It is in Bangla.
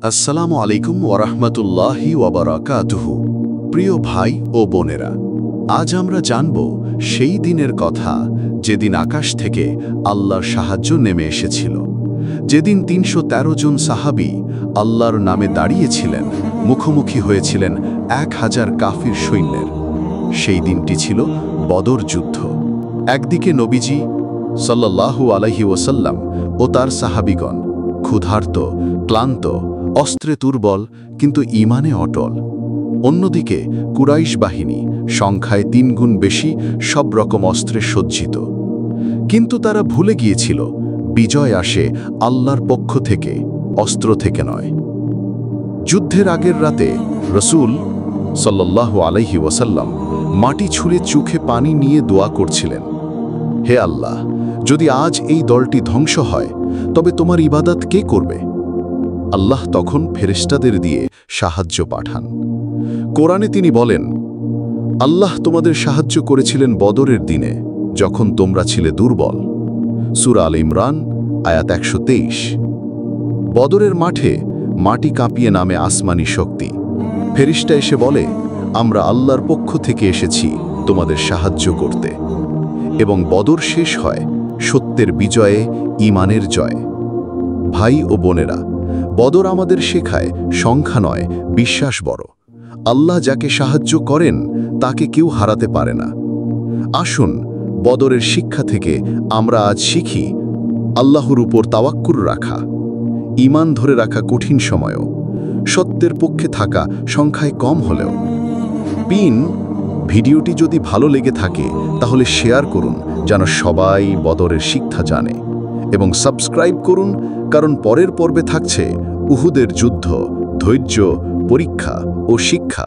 আসসালামু আলাইকুম ওয়ারাহমাতুল্লাহি ওয়াবারাকাতুহু। প্রিয় ভাই ও বোনেরা, আজ আমরা জানব সেই দিনের কথা যেদিন আকাশ থেকে আল্লাহর সাহায্য নেমে এসেছিল, যেদিন ৩১৩ জন সাহাবী আল্লাহর নামে দাঁড়িয়েছিলেন, মুখোমুখি হয়েছিলেন ১,০০০ কাফির সৈন্যের। সেই দিনটি ছিল বদর যুদ্ধ। একদিকে নবীজি সাল্লাল্লাহু আলাইহি ওয়াসাল্লাম ও তার সাহাবীগণ ক্ষুধার্ত, ক্লান্ত, অস্ত্রে দুর্বল কিন্তু ঈমানে অটল। অন্যদিকে কুরাইশ বাহিনী সংখ্যায় ৩ গুণ বেশি, সব রকম অস্ত্রে সজ্জিত। কিন্তু তারা ভুলে গিয়েছিল বিজয় আসে আল্লাহর পক্ষ থেকে, অস্ত্র থেকে নয়। যুদ্ধের আগের রাতে রসূল সাল্লাল্লাহু আলাইহি ওয়াসাল্লাম মাটি ছুঁড়ে চোখে পানি নিয়ে দোয়া করছিলেন, হে আল্লাহ, যদি আজ এই দলটি ধ্বংস হয় তবে তোমার ইবাদত কে করবে? আল্লাহ তখন ফেরেশতাদের দিয়ে সাহায্য পাঠান। কোরআনে তিনি বলেন, আল্লাহ তোমাদের সাহায্য করেছিলেন বদরের দিনে যখন তোমরা ছিলে দুর্বল। সূরা আল ইমরান আয়াত ১২৩। বদরের মাঠে মাটি কাঁপিয়ে নামে আসমানি শক্তি। ফেরেশতা এসে বলে, আমরা আল্লাহর পক্ষ থেকে এসেছি তোমাদের সাহায্য করতে। এবং বদর শেষ হয় সত্যের বিজয়ে, ঈমানের জয়। ভাই ও বোনেরা, বদর আমাদের শেখায় সংখ্যা নয়, বিশ্বাস বড়। আল্লাহ যাকে সাহায্য করেন তাকে কেউ হারাতে পারে না। আসুন বদরের শিক্ষা থেকে আমরা আজ শিখি আল্লাহর উপর তাওয়াক্কুল রাখা, ঈমান ধরে রাখা কঠিন সময়ও, সত্যের পক্ষে থাকা সংখ্যায় কম হলেও। ভিডিওটি যদি ভালো লেগে থাকে তাহলে শেয়ার করুন যেন সবাই বদরের শিক্ষা জানে, এবং সাবস্ক্রাইব করুন, কারণ পরের পর্বে থাকছে উহুদের যুদ্ধ, ধৈর্য, পরীক্ষা ও শিক্ষা।